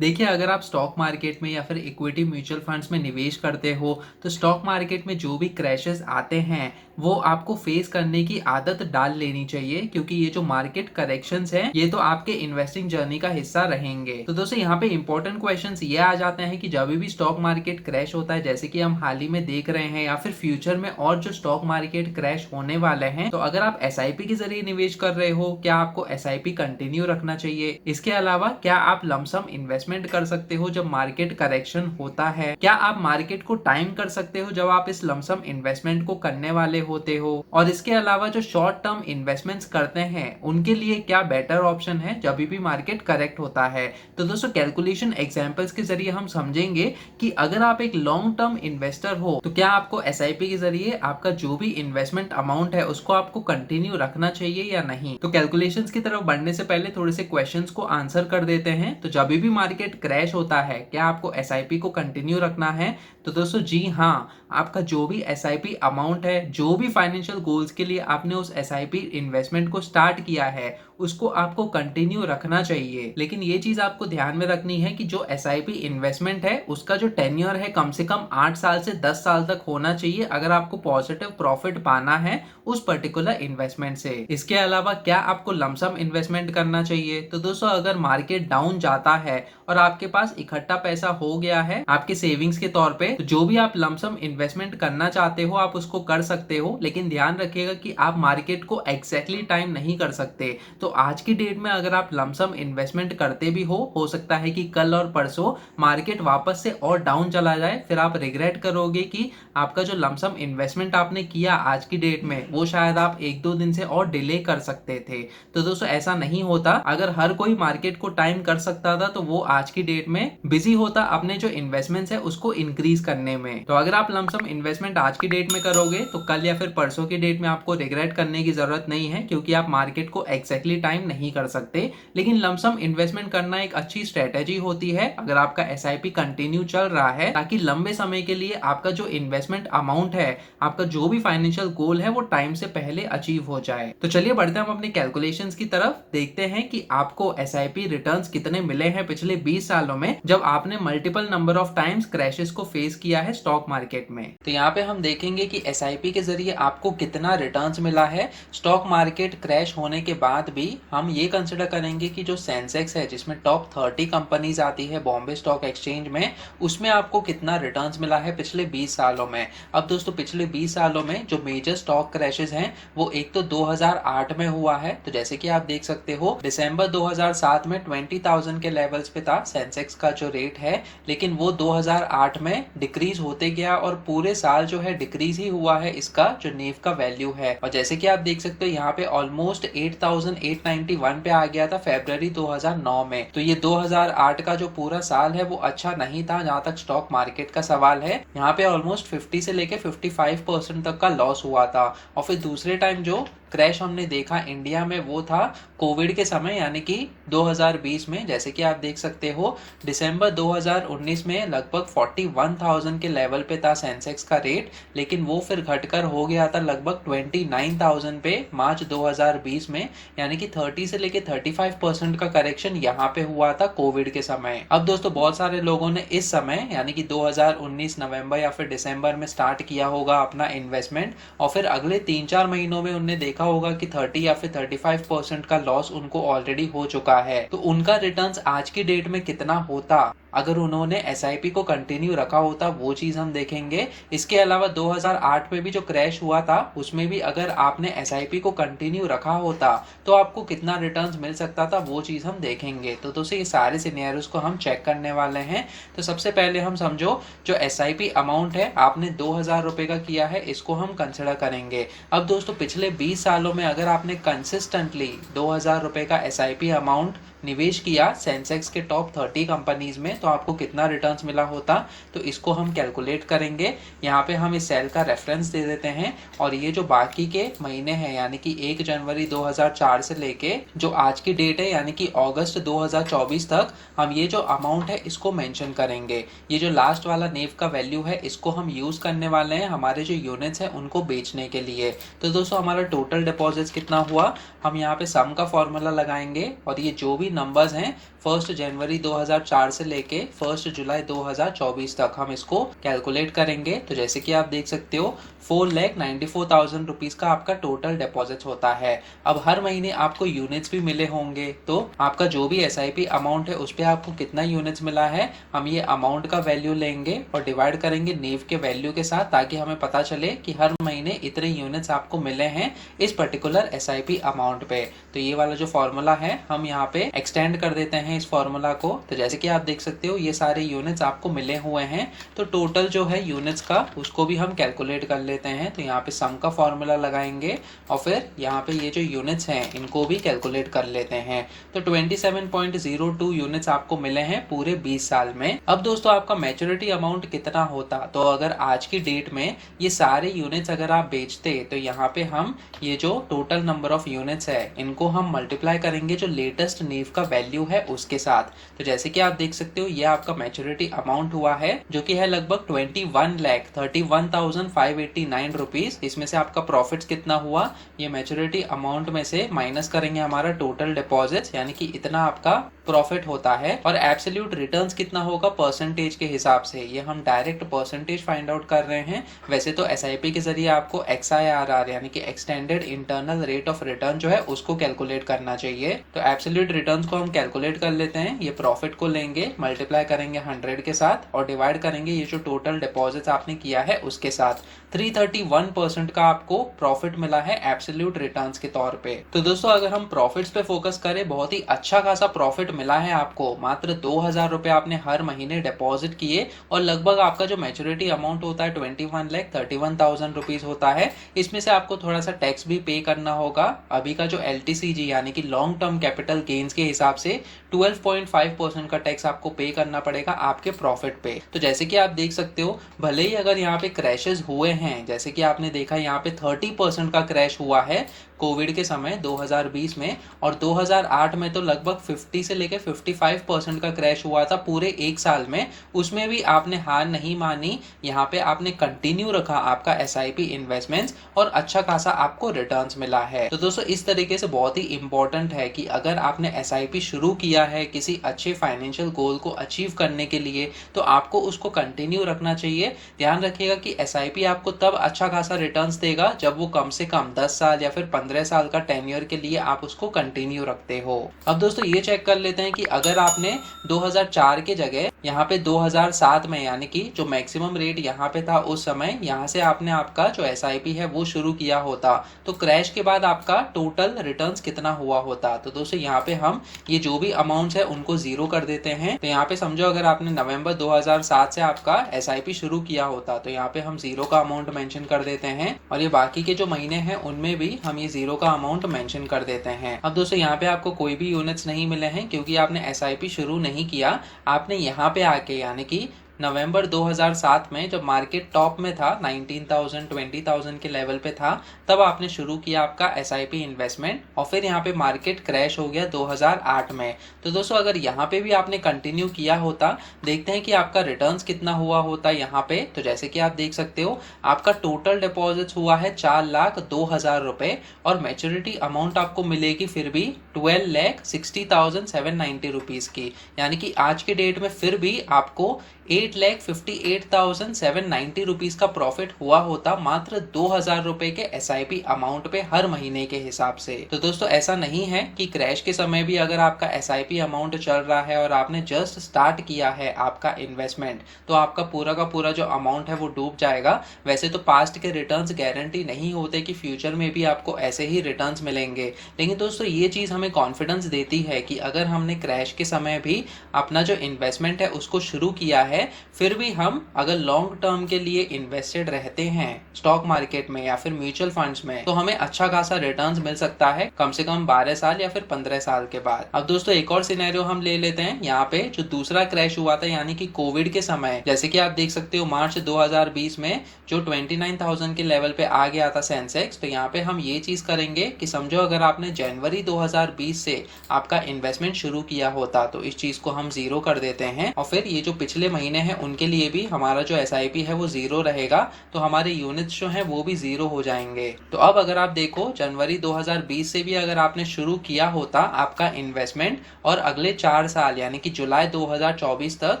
देखिए, अगर आप स्टॉक मार्केट में या फिर इक्विटी म्यूचुअल फंड्स में निवेश करते हो तो स्टॉक मार्केट में जो भी क्रैशेस आते हैं वो आपको फेस करने की आदत डाल लेनी चाहिए, क्योंकि ये जो मार्केट करेक्शंस हैं ये तो आपके इन्वेस्टिंग जर्नी का हिस्सा रहेंगे। तो दोस्तों, यहाँ पे इंपॉर्टेंट क्वेश्चंस ये आ जाते हैं कि जब भी स्टॉक मार्केट क्रैश होता है, जैसे कि हम हाल ही में देख रहे हैं, या फिर फ्यूचर में और जो स्टॉक मार्केट क्रैश होने वाले हैं, तो अगर आप एसआईपी के जरिए निवेश कर रहे हो, क्या आपको एसआईपी कंटिन्यू रखना चाहिए? इसके अलावा क्या आप लमसम इन्वेस्टमेंट कर सकते हो जब मार्केट करेक्शन होता है? क्या आप मार्केट को टाइम कर सकते हो जब आप इस लमसम इन्वेस्टमेंट को करने वाले होते हो? और इसके अलावा जो शॉर्ट टर्म इन्वेस्टमेंट्स करते हैं उनके लिए क्या बेटर ऑप्शन है जब भी मार्केट करेक्ट होता है? तो दोस्तों, कैलकुलेशन एग्जांपल्स के जरिए हम समझेंगे कि अगर आप एक लॉन्ग टर्म इन्वेस्टर हो तो क्या आपको एसआईपी के जरिए आपका जो भी इन्वेस्टमेंट अमाउंट है उसको आपको कंटिन्यू रखना चाहिए या नहीं। तो कैलकुलेशंस की तरफ बढ़ने से पहले थोड़े से क्वेश्चंस को आंसर कर देते हैं। तो जब भी मार्केट क्रैश होता है, क्या आपको एसआईपी को कंटिन्यू रखना है? तो दोस्तों जी हाँ, आपका जो भी एसआईपी अमाउंट है, जो भी फाइनेंशियल गोल्स के लिए आपने उस एसआईपी इन्वेस्टमेंट को स्टार्ट किया है, उसको आपको कंटिन्यू रखना चाहिए। लेकिन ये चीज आपको ध्यान में रखनी है कि जो एसआईपी इन्वेस्टमेंट है उसका जो टेन्योर है कम से कम 8 साल से 10 साल तक होना चाहिए, अगर आपको पॉजिटिव प्रॉफिट पाना है उस पर्टिकुलर इन्वेस्टमेंट से। इसके अलावा क्या आपको लमसम इन्वेस्टमेंट करना चाहिए? तो दोस्तों, अगर मार्केट डाउन जाता है और आपके पास इकट्ठा पैसा हो गया है आपके सेविंग्स के तौर पे, तो जो भी आप लमसम इन्वेस्टमेंट करना चाहते हो आप उसको कर सकते हो। लेकिन ध्यान रखिएगा कि आप मार्केट को एग्जैक्टली टाइम नहीं कर सकते। तो आज की डेट में अगर आप लमसम इन्वेस्टमेंट करते भी हो सकता है कि कल और परसों मार्केट वापस से और डाउन चला जाए, फिर आप रिग्रेट करोगे कि आपका जो लमसम इन्वेस्टमेंट आपने किया आज की डेट में वो शायद आप 1-2 दिन से और डिले कर सकते थे। तो दोस्तों, ऐसा नहीं होता। अगर हर कोई मार्केट को टाइम कर सकता था तो वो आज की डेट में बिजी होता अपने जो इन्वेस्टमेंट्स है उसको इंक्रीज करने में। तो अगर आप लमसम इन्वेस्टमेंट आज की डेट में करोगे तो कल या फिर परसों की डेट में आपको रिग्रेट करने की जरूरत नहीं है, क्योंकि आप मार्केट को एग्जैक्टली टाइम नहीं कर सकते। लेकिन लमसम इन्वेस्टमेंट करना एक अच्छी स्ट्रेटेजी होती है अगर आपका एसआईपी कंटिन्यू चल रहा है, ताकि लंबे समय के लिए आपका जो इन्वेस्टमेंट अमाउंट है, आपका जो भी फाइनेंशियल गोल है वो टाइम से पहले अचीव हो जाए। तो चलिए बढ़ते हैं हम अपने कैलकुलेशंस की तरफ, देखते हैं कि आपको एसआईपी रिटर्न्स कितने मिले हैं पिछले 20 सालों में जब आपने multiple number of times crashes को फेस किया है स्टॉक मार्केट में। तो यहाँ पे हम देखेंगे कि एसआईपी के जरिए आपको कितना रिटर्न्स मिला है स्टॉक मार्केट क्रैश होने के बाद भी। हम ये कंसिडर करेंगे कि जो सेंसेक्स है जिसमें टॉप 30 कंपनीज आती है बॉम्बे स्टॉक एक्सचेंज में, उसमें आपको कितना रिटर्न्स मिला है पिछले 20 सालों में। अब दोस्तों, पिछले 20 सालों में जो मेजर स्टॉक क्रैशेस हैं वो एक तो 2008 में हुआ है। तो जैसे कि आप देख सकते हो दिसंबर 2007 में 20,000 के लेवल्स पे था सेंसेक्स का जो रेट है, लेकिन वो 2008 में डिक्रीज होते गया और पूरे साल जो है डिक्रीज ही हुआ है इसका जो नीव का वैल्यू है। और जैसे कि आप देख सकते हो यहाँ पे ऑलमोस्ट 8,891 पे आ गया था फरवरी 2009 में। तो ये 2008 का जो पूरा साल है वो अच्छा नहीं था जहां तक स्टॉक मार्केट का सवाल है। यहाँ पे ऑलमोस्ट 50 से लेके 55% तक का लॉस हुआ था। और फिर दूसरे टाइम जो क्रैश हमने देखा इंडिया में वो था कोविड के समय, यानी कि 2020 में। जैसे कि आप देख सकते हो दिसंबर 2019 में लगभग 41,000 के लेवल पे था सेंसेक्स का रेट, लेकिन वो फिर घटकर हो गया था लगभग 29,000 पे मार्च 2020 में। यानी कि 30 से लेके 35% का करेक्शन यहाँ पे हुआ था कोविड के समय। अब दोस्तों, बहुत सारे लोगों ने इस समय यानी कि 2019 नवंबर या फिर दिसंबर में स्टार्ट किया होगा अपना इन्वेस्टमेंट, और फिर अगले 3-4 महीनों में उन्होंने देखा होगा कि 30 या फिर 35% का लॉस उनको ऑलरेडी हो चुका है। तो उनका रिटर्न्स आज की डेट में कितना होता अगर उन्होंने एसआईपी को कंटिन्यू रखा होता, वो चीज हम देखेंगे। इसके अलावा 2008 में भी जो क्रैश हुआ था उसमें भी अगर आपने एसआईपी को कंटिन्यू रखा होता तो आपको कितना रिटर्न्स मिल सकता था, वो चीज हम देखेंगे। तो दोस्तों, ये सारे सिनेरियोस को हम चेक करने वाले हैं। तो सबसे पहले हम समझो जो एसआईपी अमाउंट है आपने 2,000 रुपए का किया है, इसको हम कंसिडर करेंगे। अब दोस्तों, पिछले 20 सालों में अगर आपने कंसिस्टेंटली 2,000 रुपए का एसआईपी अमाउंट निवेश किया सेंसेक्स के टॉप 30 कंपनीज में, तो आपको कितना रिटर्न्स मिला होता, तो इसको हम कैलकुलेट करेंगे। यहाँ पे हम इस सेल का रेफरेंस दे देते हैं और ये जो बाकी के महीने हैं यानी कि 1 जनवरी 2004 से लेके जो आज की डेट है यानी कि अगस्त 2024 तक हम ये जो अमाउंट है इसको मेंशन करेंगे। ये जो लास्ट वाला नेव का वैल्यू है इसको हम यूज़ करने वाले हैं हमारे जो यूनिट्स हैं उनको बेचने के लिए। तो दोस्तों हमारा टोटल डिपॉजिट्स कितना हुआ, हम यहाँ पे सम का फॉर्मूला लगाएंगे और ये जो भी नंबर्स हैं 1 जनवरी 2004 से लेके 1 जुलाई 2024 तक हम इसको कैलकुलेट करेंगे। तो जैसे कि आप देख सकते हो 4,94,000 रुपीज़ का आपका टोटल डिपॉजिट होता है। अब हर महीने आपको यूनिट्स भी मिले होंगे, तो आपका जो भी SIP अमाउंट है उस पर आपको कितना यूनिट्स मिला है, हम ये अमाउंट का वैल्यू लेंगे और डिवाइड करेंगे नेव के वैल्यू के साथ, ताकि हमें पता चले कि हर महीने इतने यूनिट्स आपको मिले हैं इस पर्टिकुलर SIP अमाउंट पे। तो ये वाला जो फॉर्मूला है हम यहाँ पे एक्सटेंड कर देते हैं इस फॉर्मूला को। तो जैसे कि आप देख सकते हो ये सारे यूनिट्स आपको मिले हुए हैं, तो टोटल जो है यूनिट्स का उसको भी हम कैलकुलेट कर लेते हैं। तो यहाँ पे सम का फॉर्मूला लगाएंगे और फिर यहाँ पे ये जो यूनिट्स हैं इनको भी कैलकुलेट कर लेते हैं। तो 27.02 यूनिट्स आपको मिले हैं पूरे 20 साल में। अब दोस्तों आपका मैच्योरिटी अमाउंट कितना होता, तो अगर आज की डेट में ये सारे यूनिट्स अगर आप बेचते तो यहाँ पे हम ये जो टोटल नंबर ऑफ यूनिट्स है इनको हम मल्टीप्लाई करेंगे जो लेटेस्ट नीव का वैल्यू है उसके साथ। तो जैसे कि आप देख सकते हो ये आपका मैच्योरिटी अमाउंट हुआ है जो कि है लगभग 21,31,589 रुपीज। इसमें से आपका प्रॉफिट्स कितना हुआ, ये मैच्योरिटी अमाउंट में से माइनस करेंगे हमारा टोटल डिपॉजिट्स, यानी कि इतना आपका प्रॉफिट होता है। और एब्सोल्यूट रिटर्न्स कितना होगा परसेंटेज के हिसाब से, ये हम डायरेक्ट परसेंटेज फाइंड आउट कर रहे हैं। वैसे तो SIP के जरिए आपको XIRR यानी कि extended internal rate of return जो है उसको कैलकुलेट करना चाहिए। तो एब्सोल्यूट रिटर्न्स को हम कैलकुलेट कर लेते हैं। ये प्रॉफिट को लेंगे, मल्टीप्लाई करेंगे 100 के साथ और डिवाइड करेंगे ये जो टोटल डिपॉजिट्स आपने किया है उसके साथ। 331% का आपको प्रॉफिट मिला है एब्सोल्यूट रिटर्न्स के तौर पे। तो दोस्तों अगर हम प्रॉफिट्स पे फोकस करें, बहुत ही अच्छा खासा प्रॉफिट मिला है आपको। मात्र 2,000 रुपए आपने हर महीने डिपॉजिट किए और लगभग आपका जो मैच्योरिटी अमाउंट होता है 21,31,000 रुपीज होता है। इसमें से आपको थोड़ा सा टैक्स भी पे करना होगा। अभी का जो LTCG यानी कि लॉन्ग टर्म कैपिटल गेन्स के हिसाब से 12.5% का टैक्स आपको पे करना पड़ेगा आपके प्रॉफिट पे। तो जैसे कि आप देख सकते हो, भले ही अगर यहाँ पे क्रैशेस हुए हैं, जैसे कि आपने देखा यहाँ पे 30% का क्रैश हुआ है कोविड के समय 2020 में, और 2008 में तो लगभग 50 से लेकर 55% का क्रैश हुआ था पूरे एक साल में। उसमें भी आपने हार नहीं मानी, यहाँ पे आपने कंटिन्यू रखा आपका SIP इन्वेस्टमेंट्स और अच्छा खासा आपको रिटर्न्स मिला है। तो दोस्तों इस तरीके से बहुत ही इंपॉर्टेंट है कि अगर आपने SIP शुरू किया है किसी अच्छे फाइनेंशियल गोल को अचीव करने के लिए, तो आपको उसको कंटिन्यू रखना चाहिए। ध्यान रखिएगा कि SIP आपको तब अच्छा खासा रिटर्न्स देगा जब वो कम से कम 10 साल या फिर 15 साल का टेन्योर के लिए आप उसको कंटिन्यू रखते हो। अब दोस्तों ये चेक कर लेते हैं कि अगर आपने 2004 के जगह यहाँ पे 2007 में, यानी कि जो मैक्सिमम रेट यहाँ पे था उस समय, यहाँ से आपने आपका जो SIP है वो शुरू किया होता, तो क्रैश के बाद आपका टोटल रिटर्न्स कितना हुआ होता। तो दोस्तों यहाँ पे हम ये जो भी अमाउंट्स है उनको जीरो कर देते हैं। तो यहाँ पे समझो अगर आपने नवंबर 2007 से आपका SIP शुरू किया होता, तो यहाँ पे हम जीरो का अमाउंट मेंशन कर देते हैं और ये बाकी के जो महीने हैं उनमें भी हम ये जीरो का अमाउंट मेंशन कर देते हैं। अब दोस्तों यहाँ पे आपको कोई भी यूनिट्स नहीं मिले हैं क्योंकि आपने SIP शुरू नहीं किया। आपने यहाँ पे आके यानी कि नवंबर 2007 में जब मार्केट टॉप में था 19,000 20,000 के लेवल पे था, तब आपने शुरू किया आपका SIP इन्वेस्टमेंट और फिर यहाँ पे मार्केट क्रैश हो गया 2008 में। तो दोस्तों अगर यहाँ पे भी आपने कंटिन्यू किया होता, देखते हैं कि आपका रिटर्न्स कितना हुआ होता यहाँ पे। तो जैसे कि आप देख सकते हो आपका टोटल डिपॉजिट्स हुआ है 4,02,000 रुपए और मैच्योरिटी अमाउंट आपको मिलेगी फिर भी 12,60,790 रुपीज की, यानी कि आज के डेट में फिर भी आपको 8,58,790 रुपीज का प्रॉफिट हुआ होता मात्र 2,000 रुपए के SIP अमाउंट पे हर महीने के हिसाब से। तो दोस्तों ऐसा नहीं है कि क्रैश के समय भी अगर आपका SIP अमाउंट चल रहा है और आपने जस्ट स्टार्ट किया है आपका इन्वेस्टमेंट, तो आपका पूरा का पूरा जो अमाउंट है वो डूब जाएगा। वैसे तो पास्ट के रिटर्न्स गारंटी नहीं होते कि फ्यूचर में भी आपको ऐसे ही रिटर्न्स मिलेंगे, लेकिन दोस्तों ये चीज हमें कॉन्फिडेंस देती है कि अगर हमने क्रैश के समय भी अपना जो इन्वेस्टमेंट है उसको शुरू किया है है, फिर भी हम अगर लॉन्ग टर्म के लिए इन्वेस्टेड रहते हैं स्टॉक मार्केट में या फिर म्यूचुअल फंड्स में, तो हमें अच्छा खासा रिटर्न्स मिल सकता है कम से कम 12 साल या फिर 15 साल के बाद। अब दोस्तों एक और सिनेरियो हम ले लेते हैं। यहाँ पे जो दूसरा क्रैश हुआ था यानी कि कोविड के समय, जैसे कि आप देख सकते हो मार्च 2020 में जो 29,000 के लेवल पे आ गया था सेंसेक्स, तो यहाँ पे हम ये चीज करेंगे कि समझो अगर आपने जनवरी 2020 से आपका इन्वेस्टमेंट शुरू किया होता तो इस चीज को हम जीरो कर देते हैं, और फिर ये जो पिछले महीने हैं उनके लिए भी हमारा जो SIP है वो जीरो रहेगा, तो हमारे यूनिट्स जो है वो भी जीरो हो जाएंगे। तो अब अगर आप देखो जनवरी 2020 से भी अगर आपने शुरू किया होता आपका इन्वेस्टमेंट, और अगले 4 साल यानी कि जुलाई 2024 तक,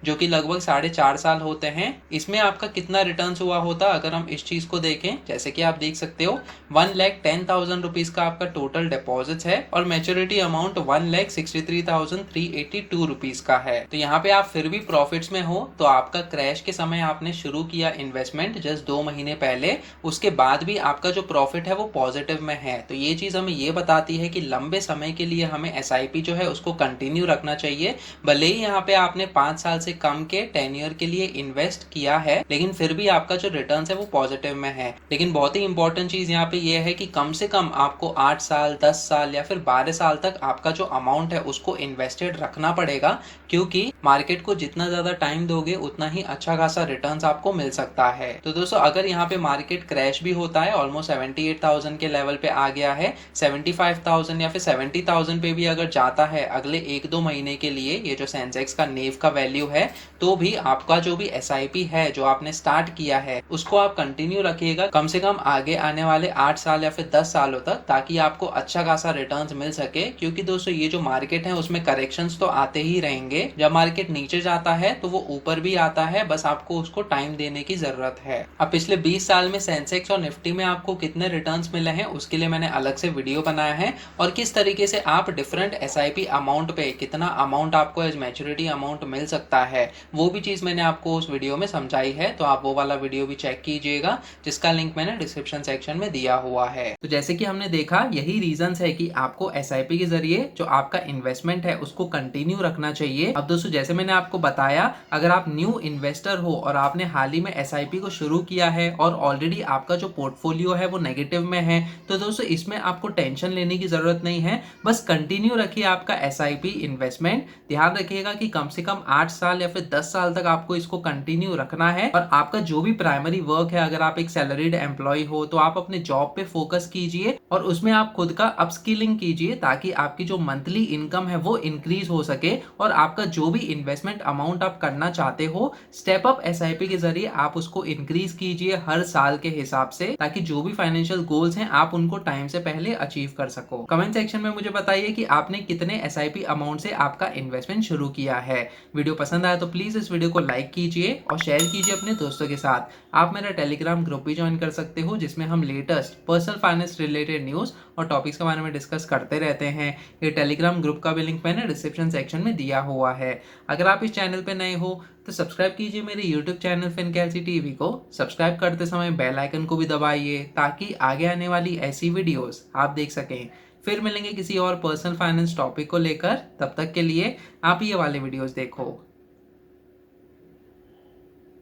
जो कि लगभग 4.5 साल होते हैं, इसमें आपका कितना रिटर्न हुआ होता अगर हम इस चीज को देखें। जैसे कि आप देख सकते हो 1,10,000 रुपीज का आपका टोटल डिपॉजिट है और मेच्योरिटी अमाउंट 1,63,382 रुपीज का है। तो यहाँ पे आप फिर भी प्रॉफिट्स में हो, तो आपका क्रैश के समय आपने शुरू किया इन्वेस्टमेंट जस्ट 2 महीने पहले, उसके बाद भी आपका जो प्रॉफिट है वो पॉजिटिव में है। तो ये चीज हमें ये बताती है कि लंबे समय के लिए हमें SIP जो है उसको कंटिन्यू रखना चाहिए। भले ही यहाँ पे आपने 5 साल से कम के टेन्योर के लिए इन्वेस्ट किया है, लेकिन फिर भी आपका जो रिटर्न है वो पॉजिटिव में है। लेकिन बहुत ही इंपॉर्टेंट चीज यहाँ पे ये है कि कम से कम आपको 8 साल 10 साल या फिर 12 साल तक आपका जो अमाउंट है उसको इन्वेस्टेड रखना पड़ेगा, क्योंकि मार्केट को जितना ज्यादा टाइम दोगे उतना ही अच्छा खासा रिटर्न्स आपको मिल सकता है। तो दोस्तों अगर यहाँ पे मार्केट क्रैश भी होता है, ऑलमोस्ट 78,000 के लेवल पे आ गया है, 75,000 या फिर 70,000 पे भी अगर जाता है अगले 1-2 महीने के लिए, ये जो सेंसेक्स का नेव का वैल्यू है, तो भी आपका जो भी SIP है जो आपने स्टार्ट किया है उसको आप कंटिन्यू रखिएगा कम से कम आगे आने वाले 8 साल या फिर 10 सालों तक, ताकि आपको अच्छा खासा रिटर्न्स मिल सके। क्योंकि दोस्तों ये जो मार्केट है उसमें करेक्शंस तो आते ही रहेंगे, जब मार्केट नीचे जाता है तो वो ऊपर भी आता है, बस आपको उसको टाइम देने की जरूरत है। अब पिछले 20 साल में सेंसेक्स और निफ्टी में आपको कितने रिटर्न्स मिले हैं उसके लिए मैंने अलग से वीडियो बनाया है, और किस तरीके से आप डिफरेंट SIP अमाउंट पे कितना अमाउंट आपको एज मैच्योरिटी अमाउंट मिल सकता है, वो भी चीज मैंने आपको उस वीडियो में समझाई है। तो आप वो वाला वीडियो भी चेक कीजिएगा, जिसका लिंक मैंने डिस्क्रिप्शन सेक्शन में दिया हुआ है। तो जैसे कि हमने देखा यही रीजंस है कि आपको SIP के जरिए जो आपका इन्वेस्टमेंट है उसको कंटिन्यू रखना चाहिए। अब दोस्तों जैसे मैंने आपको बताया, अगर आप न्यू इन्वेस्टर हो और आपने हाल ही में SIP को शुरू किया है और ऑलरेडी आपका जो पोर्टफोलियो है वो नेगेटिव में है, तो दोस्तों इसमें आपको टेंशन लेने की जरूरत नहीं है, बस कंटिन्यू रखिए आपका SIP इन्वेस्टमेंट। ध्यान रखिएगा कि कम से कम 8 साल या फिर 10 साल तक आपको इसको कंटिन्यू रखना है। और आपका जो भी प्राइमरी वर्क है, अगर आप एक सैलरीड एम्प्लॉय हो तो आप अपने जॉब पे फोकस कीजिए और उसमें आप खुद का अपस्किलिंग कीजिए, ताकि आपकी जो मंथली इनकम है वो इंक्रीज हो सके, और आपका जो भी इन्वेस्टमेंट अमाउंट आप करना चाहते हो स्टेप अप SIP के जरिए आप उसको इंक्रीज कीजिए हर साल के हिसाब से, ताकि जो भी फाइनेंशियल गोल्स हैं आप उनको टाइम से पहले अचीव कर सको। कमेंट सेक्शन में मुझे बताइए कि आपने कितने SIP अमाउंट से आपका इन्वेस्टमेंट शुरू किया है। वीडियो पसंद आया तो प्लीज इस वीडियो को लाइक कीजिए और शेयर कीजिए अपने दोस्तों के साथ। आप मेरा टेलीग्राम ग्रुप भी ज्वाइन कर सकते हो, जिसमें हम latest personal finance related news और टॉपिक्स के बारे में डिस्कस करते रहते हैं। ये टेलीग्राम ग्रुप का भी लिंक मैंने डिस्क्रिप्शन सेक्शन में दिया हुआ है। अगर आप इस चैनल पे नए हो तो सब्सक्राइब कीजिए मेरे यूट्यूब चैनल फिनकैलसी टीवी को। सब्सक्राइब करते समय बेल आइकन को भी दबाइए, ताकि आगे आने वाली ऐसी वीडियोस आप देख सकें। फिर मिलेंगे किसी और पर्सनल फाइनेंस टॉपिक को लेकर, तब तक के लिए आप ये वाले वीडियोस देखो।